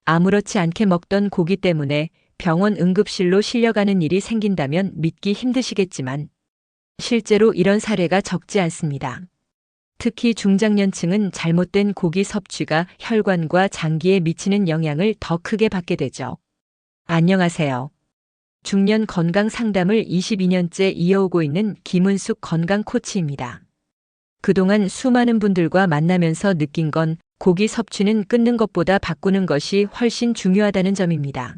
아무렇지 않게 먹던 고기 때문에 병원 응급실로 실려가는 일이 생긴다면 믿기 힘드시겠지만 실제로 이런 사례가 적지 않습니다. 특히 중장년층은 잘못된 고기 섭취가 혈관과 장기에 미치는 영향을 더 크게 받게 되죠. 안녕하세요. 중년 건강 상담을 22년째 이어오고 있는 김은숙 건강 코치입니다. 그동안 수많은 분들과 만나면서 느낀 건 고기 섭취는 끊는 것보다 바꾸는 것이 훨씬 중요하다는 점입니다.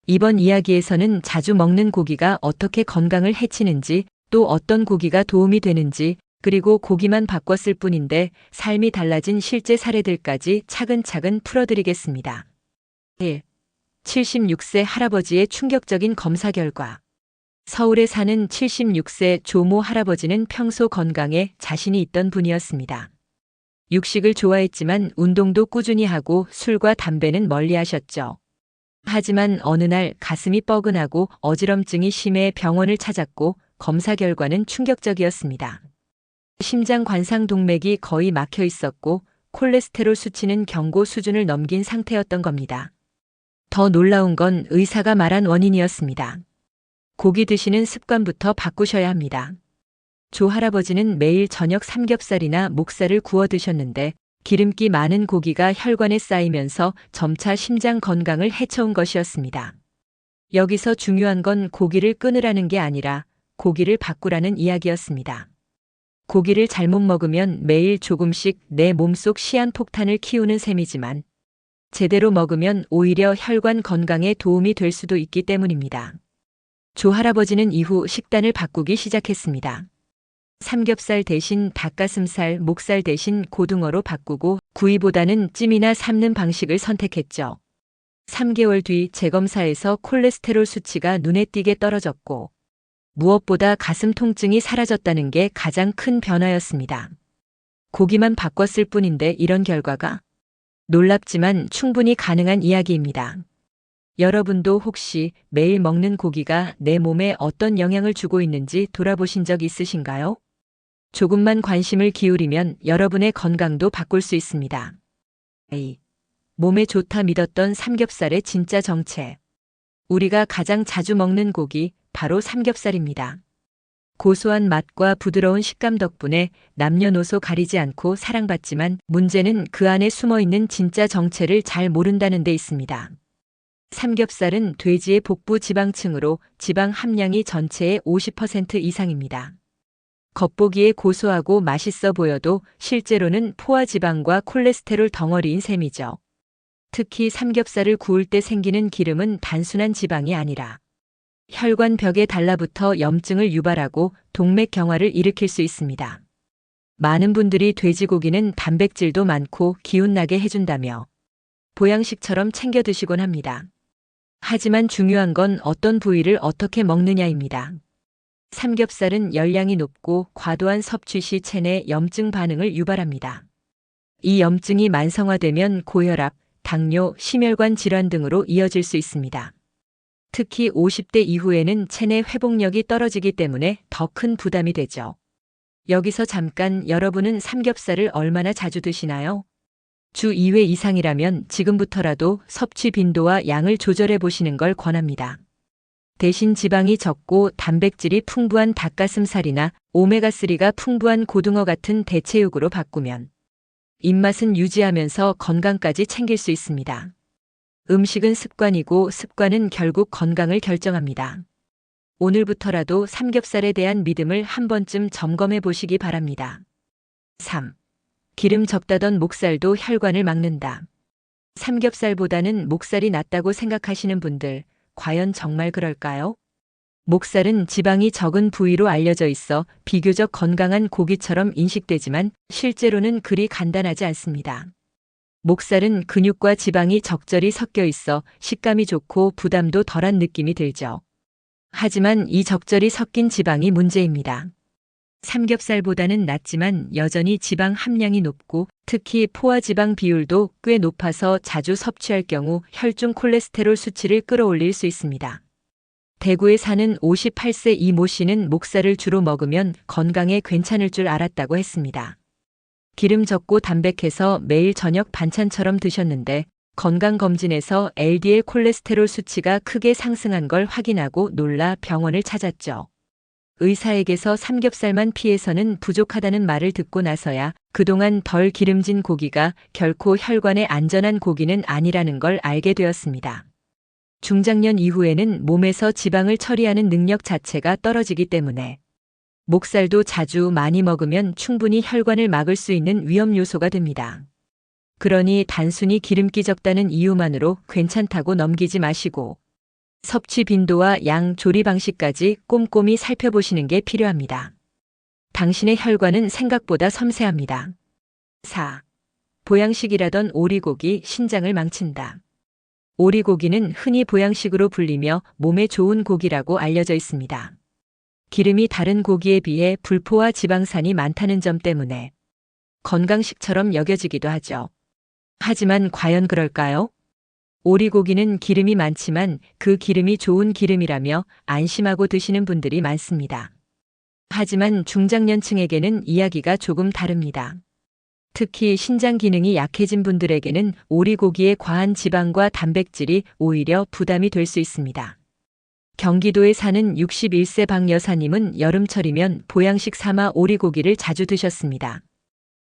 이번 이야기에서는 자주 먹는 고기가 어떻게 건강을 해치는지, 또 어떤 고기가 도움이 되는지, 그리고 고기만 바꿨을 뿐인데 삶이 달라진 실제 사례들까지 차근차근 풀어드리겠습니다. 1. 76세 할아버지의 충격적인 검사 결과. 서울에 사는 76세 조모 할아버지는 평소 건강에 자신이 있던 분이었습니다. 육식을 좋아했지만 운동도 꾸준히 하고 술과 담배는 멀리 하셨죠. 하지만 어느 날 가슴이 뻐근하고 어지럼증이 심해 병원을 찾았고 검사 결과는 충격적이었습니다. 심장 관상 동맥이 거의 막혀 있었고 콜레스테롤 수치는 경고 수준을 넘긴 상태였던 겁니다. 더 놀라운 건 의사가 말한 원인이었습니다. 고기 드시는 습관부터 바꾸셔야 합니다. 조 할아버지는 매일 저녁 삼겹살이나 목살을 구워 드셨는데 기름기 많은 고기가 혈관에 쌓이면서 점차 심장 건강을 해쳐온 것이었습니다. 여기서 중요한 건 고기를 끊으라는 게 아니라 고기를 바꾸라는 이야기였습니다. 고기를 잘못 먹으면 매일 조금씩 내 몸속 시한폭탄을 키우는 셈이지만 제대로 먹으면 오히려 혈관 건강에 도움이 될 수도 있기 때문입니다. 조 할아버지는 이후 식단을 바꾸기 시작했습니다. 삼겹살 대신 닭가슴살, 목살 대신 고등어로 바꾸고 구이보다는 찜이나 삶는 방식을 선택했죠. 3개월 뒤 재검사에서 콜레스테롤 수치가 눈에 띄게 떨어졌고 무엇보다 가슴 통증이 사라졌다는 게 가장 큰 변화였습니다. 고기만 바꿨을 뿐인데 이런 결과가? 놀랍지만 충분히 가능한 이야기입니다. 여러분도 혹시 매일 먹는 고기가 내 몸에 어떤 영향을 주고 있는지 돌아보신 적 있으신가요? 조금만 관심을 기울이면 여러분의 건강도 바꿀 수 있습니다. A. 몸에 좋다 믿었던 삼겹살의 진짜 정체. 우리가 가장 자주 먹는 고기, 바로 삼겹살입니다. 고소한 맛과 부드러운 식감 덕분에 남녀노소 가리지 않고 사랑받지만 문제는 그 안에 숨어있는 진짜 정체를 잘 모른다는 데 있습니다. 삼겹살은 돼지의 복부 지방층으로 지방 함량이 전체의 50% 이상입니다. 겉보기에 고소하고 맛있어 보여도 실제로는 포화지방과 콜레스테롤 덩어리인 셈이죠. 특히 삼겹살을 구울 때 생기는 기름은 단순한 지방이 아니라 혈관 벽에 달라붙어 염증을 유발하고 동맥 경화를 일으킬 수 있습니다. 많은 분들이 돼지고기는 단백질도 많고 기운나게 해준다며 보양식처럼 챙겨 드시곤 합니다. 하지만 중요한 건 어떤 부위를 어떻게 먹느냐입니다. 삼겹살은 열량이 높고 과도한 섭취 시 체내 염증 반응을 유발합니다. 이 염증이 만성화되면 고혈압, 당뇨, 심혈관 질환 등으로 이어질 수 있습니다. 특히 50대 이후에는 체내 회복력이 떨어지기 때문에 더 큰 부담이 되죠. 여기서 잠깐 여러분은 삼겹살을 얼마나 자주 드시나요? 주 2회 이상이라면 지금부터라도 섭취 빈도와 양을 조절해 보시는 걸 권합니다. 대신 지방이 적고 단백질이 풍부한 닭가슴살이나 오메가3가 풍부한 고등어 같은 대체육으로 바꾸면 입맛은 유지하면서 건강까지 챙길 수 있습니다. 음식은 습관이고 습관은 결국 건강을 결정합니다. 오늘부터라도 삼겹살에 대한 믿음을 한 번쯤 점검해 보시기 바랍니다. 3. 기름 적다던 목살도 혈관을 막는다. 삼겹살보다는 목살이 낫다고 생각하시는 분들, 과연 정말 그럴까요? 목살은 지방이 적은 부위로 알려져 있어 비교적 건강한 고기처럼 인식되지만 실제로는 그리 간단하지 않습니다. 목살은 근육과 지방이 적절히 섞여 있어 식감이 좋고 부담도 덜한 느낌이 들죠. 하지만 이 적절히 섞인 지방이 문제입니다. 삼겹살보다는 낫지만 여전히 지방 함량이 높고 특히 포화지방 비율도 꽤 높아서 자주 섭취할 경우 혈중 콜레스테롤 수치를 끌어올릴 수 있습니다. 대구에 사는 58세 이모 씨는 목살을 주로 먹으면 건강에 괜찮을 줄 알았다고 했습니다. 기름 적고 담백해서 매일 저녁 반찬처럼 드셨는데 건강검진에서 LDL 콜레스테롤 수치가 크게 상승한 걸 확인하고 놀라 병원을 찾았죠. 의사에게서 삼겹살만 피해서는 부족하다는 말을 듣고 나서야 그동안 덜 기름진 고기가 결코 혈관에 안전한 고기는 아니라는 걸 알게 되었습니다. 중장년 이후에는 몸에서 지방을 처리하는 능력 자체가 떨어지기 때문에 목살도 자주 많이 먹으면 충분히 혈관을 막을 수 있는 위험 요소가 됩니다. 그러니 단순히 기름기 적다는 이유만으로 괜찮다고 넘기지 마시고 섭취 빈도와 양, 조리 방식까지 꼼꼼히 살펴보시는 게 필요합니다. 당신의 혈관은 생각보다 섬세합니다. 4. 보양식이라던 오리고기 신장을 망친다. 오리고기는 흔히 보양식으로 불리며 몸에 좋은 고기라고 알려져 있습니다. 기름이 다른 고기에 비해 불포화 지방산이 많다는 점 때문에 건강식처럼 여겨지기도 하죠. 하지만 과연 그럴까요? 오리고기는 기름이 많지만 그 기름이 좋은 기름이라며 안심하고 드시는 분들이 많습니다. 하지만 중장년층에게는 이야기가 조금 다릅니다. 특히 신장 기능이 약해진 분들에게는 오리고기의 과한 지방과 단백질이 오히려 부담이 될 수 있습니다. 경기도에 사는 61세 박 여사님은 여름철이면 보양식 삼아 오리고기를 자주 드셨습니다.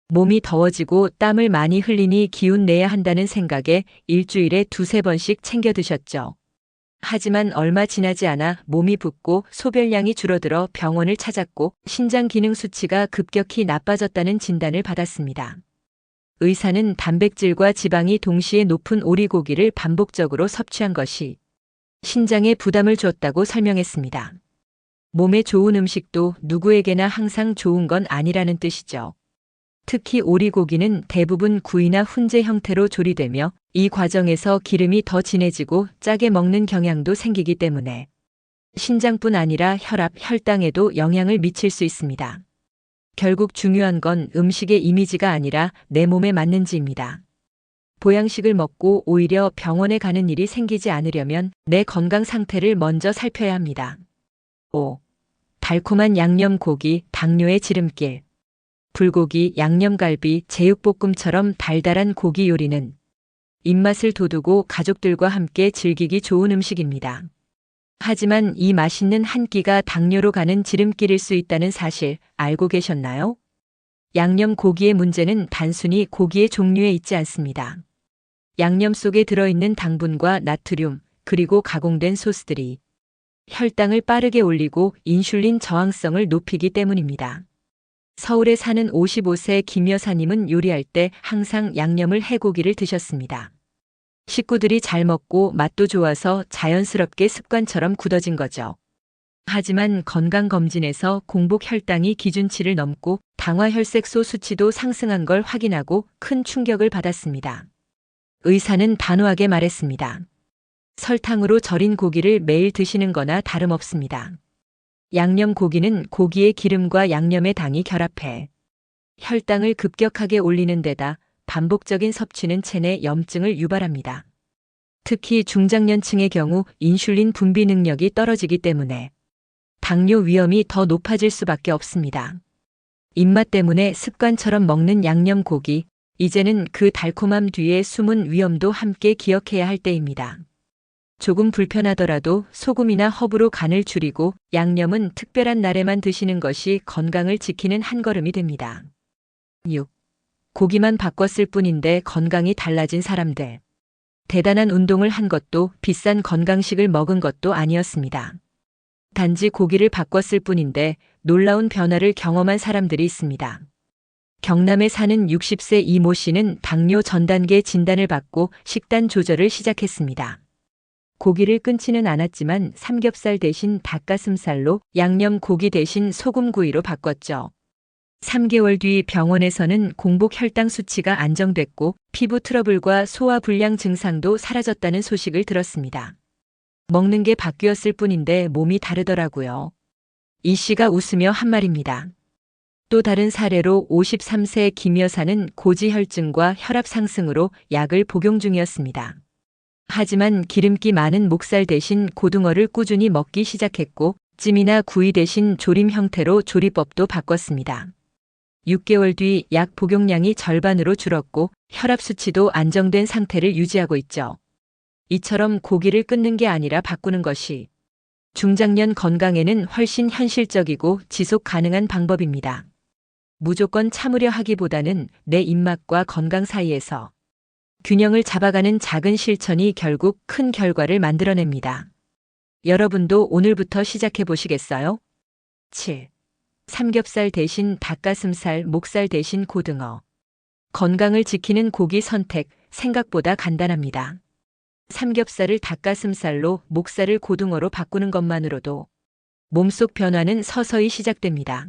몸이 더워지고 땀을 많이 흘리니 기운 내야 한다는 생각에 일주일에 2~3번씩 챙겨 드셨죠. 하지만 얼마 지나지 않아 몸이 붓고 소변량이 줄어들어 병원을 찾았고 신장 기능 수치가 급격히 나빠졌다는 진단을 받았습니다. 의사는 단백질과 지방이 동시에 높은 오리고기를 반복적으로 섭취한 것이 신장에 부담을 줬다고 설명했습니다. 몸에 좋은 음식도 누구에게나 항상 좋은 건 아니라는 뜻이죠. 특히 오리고기는 대부분 구이나 훈제 형태로 조리되며 이 과정에서 기름이 더 진해지고 짜게 먹는 경향도 생기기 때문에 신장뿐 아니라 혈압, 혈당에도 영향을 미칠 수 있습니다. 결국 중요한 건 음식의 이미지가 아니라 내 몸에 맞는지입니다. 보양식을 먹고 오히려 병원에 가는 일이 생기지 않으려면 내 건강 상태를 먼저 살펴야 합니다. 5. 달콤한 양념 고기, 당뇨의 지름길. 불고기, 양념갈비, 제육볶음처럼 달달한 고기 요리는 입맛을 돋우고 가족들과 함께 즐기기 좋은 음식입니다. 하지만 이 맛있는 한 끼가 당뇨로 가는 지름길일 수 있다는 사실 알고 계셨나요? 양념 고기의 문제는 단순히 고기의 종류에 있지 않습니다. 양념 속에 들어있는 당분과 나트륨, 그리고 가공된 소스들이 혈당을 빠르게 올리고 인슐린 저항성을 높이기 때문입니다. 서울에 사는 55세 김 여사님은 요리할 때 항상 양념을 해고기를 드셨습니다. 식구들이 잘 먹고 맛도 좋아서 자연스럽게 습관처럼 굳어진 거죠. 하지만 건강검진에서 공복 혈당이 기준치를 넘고 당화혈색소 수치도 상승한 걸 확인하고 큰 충격을 받았습니다. 의사는 단호하게 말했습니다. 설탕으로 절인 고기를 매일 드시는 거나 다름없습니다. 양념 고기는 고기의 기름과 양념의 당이 결합해 혈당을 급격하게 올리는 데다 반복적인 섭취는 체내 염증을 유발합니다. 특히 중장년층의 경우 인슐린 분비 능력이 떨어지기 때문에 당뇨 위험이 더 높아질 수밖에 없습니다. 입맛 때문에 습관처럼 먹는 양념 고기, 이제는 그 달콤함 뒤에 숨은 위험도 함께 기억해야 할 때입니다. 조금 불편하더라도 소금이나 허브로 간을 줄이고 양념은 특별한 날에만 드시는 것이 건강을 지키는 한 걸음이 됩니다. 6. 고기만 바꿨을 뿐인데 건강이 달라진 사람들. 대단한 운동을 한 것도 비싼 건강식을 먹은 것도 아니었습니다. 단지 고기를 바꿨을 뿐인데 놀라운 변화를 경험한 사람들이 있습니다. 경남에 사는 60세 이모 씨는 당뇨 전 단계 진단을 받고 식단 조절을 시작했습니다. 고기를 끊지는 않았지만 삼겹살 대신 닭가슴살로 양념 고기 대신 소금구이로 바꿨죠. 3개월 뒤 병원에서는 공복 혈당 수치가 안정됐고 피부 트러블과 소화불량 증상도 사라졌다는 소식을 들었습니다. 먹는 게 바뀌었을 뿐인데 몸이 다르더라고요. 이 씨가 웃으며 한 말입니다. 또 다른 사례로 53세 김 여사는 고지혈증과 혈압 상승으로 약을 복용 중이었습니다. 하지만 기름기 많은 목살 대신 고등어를 꾸준히 먹기 시작했고 찜이나 구이 대신 조림 형태로 조리법도 바꿨습니다. 6개월 뒤 약 복용량이 절반으로 줄었고 혈압 수치도 안정된 상태를 유지하고 있죠. 이처럼 고기를 끊는 게 아니라 바꾸는 것이 중장년 건강에는 훨씬 현실적이고 지속 가능한 방법입니다. 무조건 참으려 하기보다는 내 입맛과 건강 사이에서 균형을 잡아가는 작은 실천이 결국 큰 결과를 만들어냅니다. 여러분도 오늘부터 시작해 보시겠어요? 7. 삼겹살 대신 닭가슴살, 목살 대신 고등어. 건강을 지키는 고기 선택, 생각보다 간단합니다. 삼겹살을 닭가슴살로, 목살을 고등어로 바꾸는 것만으로도 몸속 변화는 서서히 시작됩니다.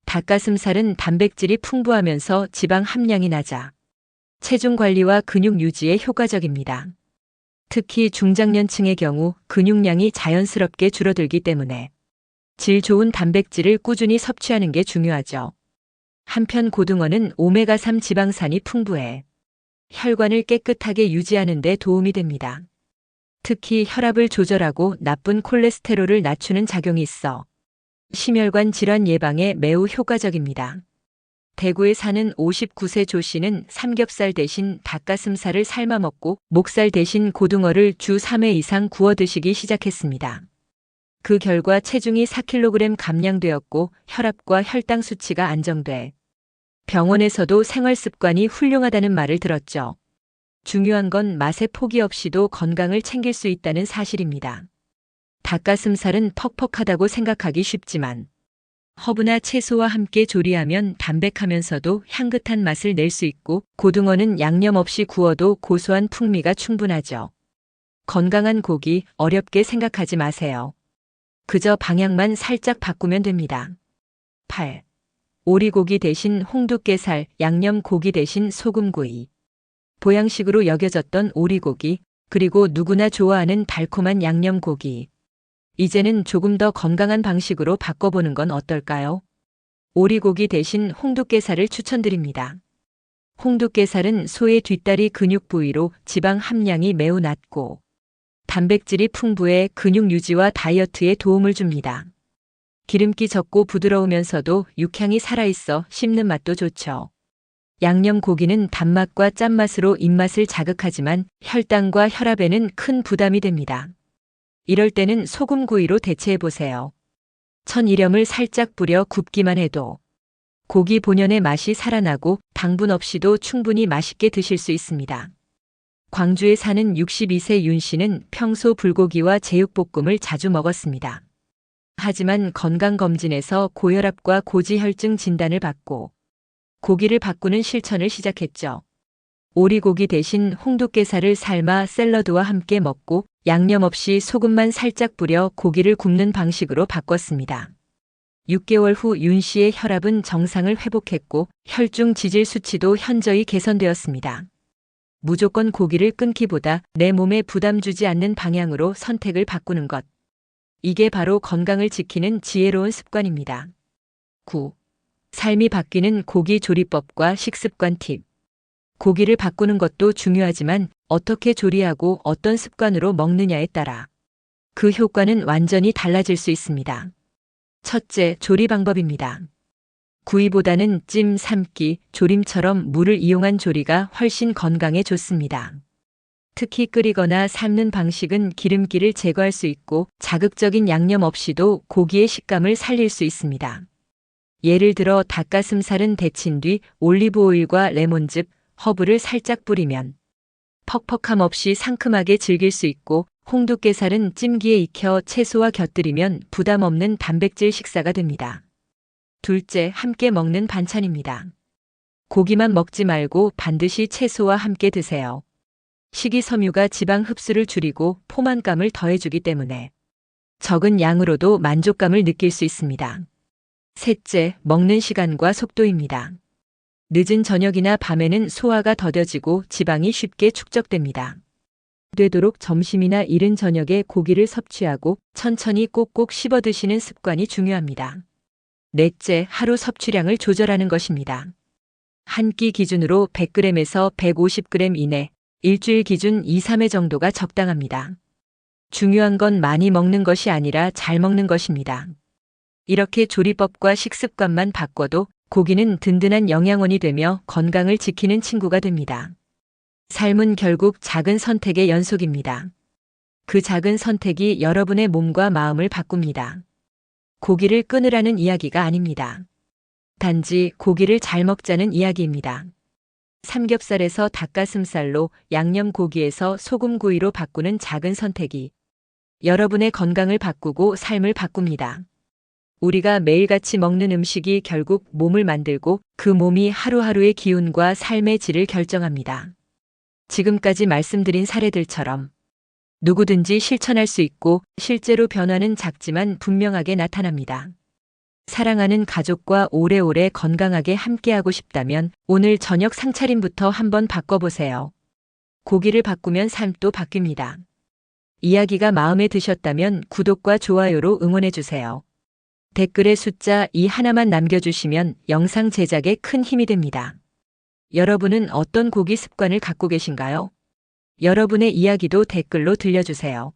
닭가슴살은 단백질이 풍부하면서 지방 함량이 낮아 체중 관리와 근육 유지에 효과적입니다. 특히 중장년층의 경우 근육량이 자연스럽게 줄어들기 때문에 질 좋은 단백질을 꾸준히 섭취하는 게 중요하죠. 한편 고등어는 오메가3 지방산이 풍부해 혈관을 깨끗하게 유지하는 데 도움이 됩니다. 특히 혈압을 조절하고 나쁜 콜레스테롤을 낮추는 작용이 있어 심혈관 질환 예방에 매우 효과적입니다. 대구에 사는 59세 조 씨는 삼겹살 대신 닭가슴살을 삶아 먹고 목살 대신 고등어를 주 3회 이상 구워 드시기 시작했습니다. 그 결과 체중이 4kg 감량되었고 혈압과 혈당 수치가 안정돼 병원에서도 생활 습관이 훌륭하다는 말을 들었죠. 중요한 건 맛의 포기 없이도 건강을 챙길 수 있다는 사실입니다. 닭가슴살은 퍽퍽하다고 생각하기 쉽지만 허브나 채소와 함께 조리하면 담백하면서도 향긋한 맛을 낼 수 있고 고등어는 양념 없이 구워도 고소한 풍미가 충분하죠. 건강한 고기 어렵게 생각하지 마세요. 그저 방향만 살짝 바꾸면 됩니다. 8. 오리고기 대신 홍두깨살, 양념 고기 대신 소금구이. 보양식으로 여겨졌던 오리고기, 그리고 누구나 좋아하는 달콤한 양념고기. 이제는 조금 더 건강한 방식으로 바꿔보는 건 어떨까요? 오리고기 대신 홍두깨살을 추천드립니다. 홍두깨살은 소의 뒷다리 근육 부위로 지방 함량이 매우 낮고 단백질이 풍부해 근육 유지와 다이어트에 도움을 줍니다. 기름기 적고 부드러우면서도 육향이 살아있어 씹는 맛도 좋죠. 양념 고기는 단맛과 짠맛으로 입맛을 자극하지만 혈당과 혈압에는 큰 부담이 됩니다. 이럴 때는 소금구이로 대체해보세요. 천일염을 살짝 뿌려 굽기만 해도 고기 본연의 맛이 살아나고 당분 없이도 충분히 맛있게 드실 수 있습니다. 광주에 사는 62세 윤 씨는 평소 불고기와 제육볶음을 자주 먹었습니다. 하지만 건강검진에서 고혈압과 고지혈증 진단을 받고 고기를 바꾸는 실천을 시작했죠. 오리고기 대신 홍두깨살을 삶아 샐러드와 함께 먹고 양념 없이 소금만 살짝 뿌려 고기를 굽는 방식으로 바꿨습니다. 6개월 후 윤 씨의 혈압은 정상을 회복했고 혈중 지질 수치도 현저히 개선되었습니다. 무조건 고기를 끊기보다 내 몸에 부담 주지 않는 방향으로 선택을 바꾸는 것. 이게 바로 건강을 지키는 지혜로운 습관입니다. 9. 삶이 바뀌는 고기 조리법과 식습관 팁. 고기를 바꾸는 것도 중요하지만 어떻게 조리하고 어떤 습관으로 먹느냐에 따라 그 효과는 완전히 달라질 수 있습니다. 첫째, 조리 방법입니다. 구이보다는 찜, 삶기, 조림처럼 물을 이용한 조리가 훨씬 건강에 좋습니다. 특히 끓이거나 삶는 방식은 기름기를 제거할 수 있고 자극적인 양념 없이도 고기의 식감을 살릴 수 있습니다. 예를 들어 닭가슴살은 데친 뒤 올리브 오일과 레몬즙, 허브를 살짝 뿌리면 퍽퍽함 없이 상큼하게 즐길 수 있고 홍두깨살은 찜기에 익혀 채소와 곁들이면 부담 없는 단백질 식사가 됩니다. 둘째, 함께 먹는 반찬입니다. 고기만 먹지 말고 반드시 채소와 함께 드세요. 식이섬유가 지방 흡수를 줄이고 포만감을 더해주기 때문에 적은 양으로도 만족감을 느낄 수 있습니다. 셋째, 먹는 시간과 속도입니다. 늦은 저녁이나 밤에는 소화가 더뎌지고 지방이 쉽게 축적됩니다. 되도록 점심이나 이른 저녁에 고기를 섭취하고 천천히 꼭꼭 씹어 드시는 습관이 중요합니다. 넷째, 하루 섭취량을 조절하는 것입니다. 한 끼 기준으로 100g에서 150g 이내, 일주일 기준 2-3회 정도가 적당합니다. 중요한 건 많이 먹는 것이 아니라 잘 먹는 것입니다. 이렇게 조리법과 식습관만 바꿔도 고기는 든든한 영양원이 되며 건강을 지키는 친구가 됩니다. 삶은 결국 작은 선택의 연속입니다. 그 작은 선택이 여러분의 몸과 마음을 바꿉니다. 고기를 끊으라는 이야기가 아닙니다. 단지 고기를 잘 먹자는 이야기입니다. 삼겹살에서 닭가슴살로, 양념고기에서 소금구이로 바꾸는 작은 선택이 여러분의 건강을 바꾸고 삶을 바꿉니다. 우리가 매일같이 먹는 음식이 결국 몸을 만들고 그 몸이 하루하루의 기운과 삶의 질을 결정합니다. 지금까지 말씀드린 사례들처럼 누구든지 실천할 수 있고 실제로 변화는 작지만 분명하게 나타납니다. 사랑하는 가족과 오래오래 건강하게 함께하고 싶다면 오늘 저녁 상차림부터 한번 바꿔보세요. 고기를 바꾸면 삶도 바뀝니다. 이야기가 마음에 드셨다면 구독과 좋아요로 응원해주세요. 댓글에 숫자 2 하나만 남겨주시면 영상 제작에 큰 힘이 됩니다. 여러분은 어떤 고기 습관을 갖고 계신가요? 여러분의 이야기도 댓글로 들려주세요.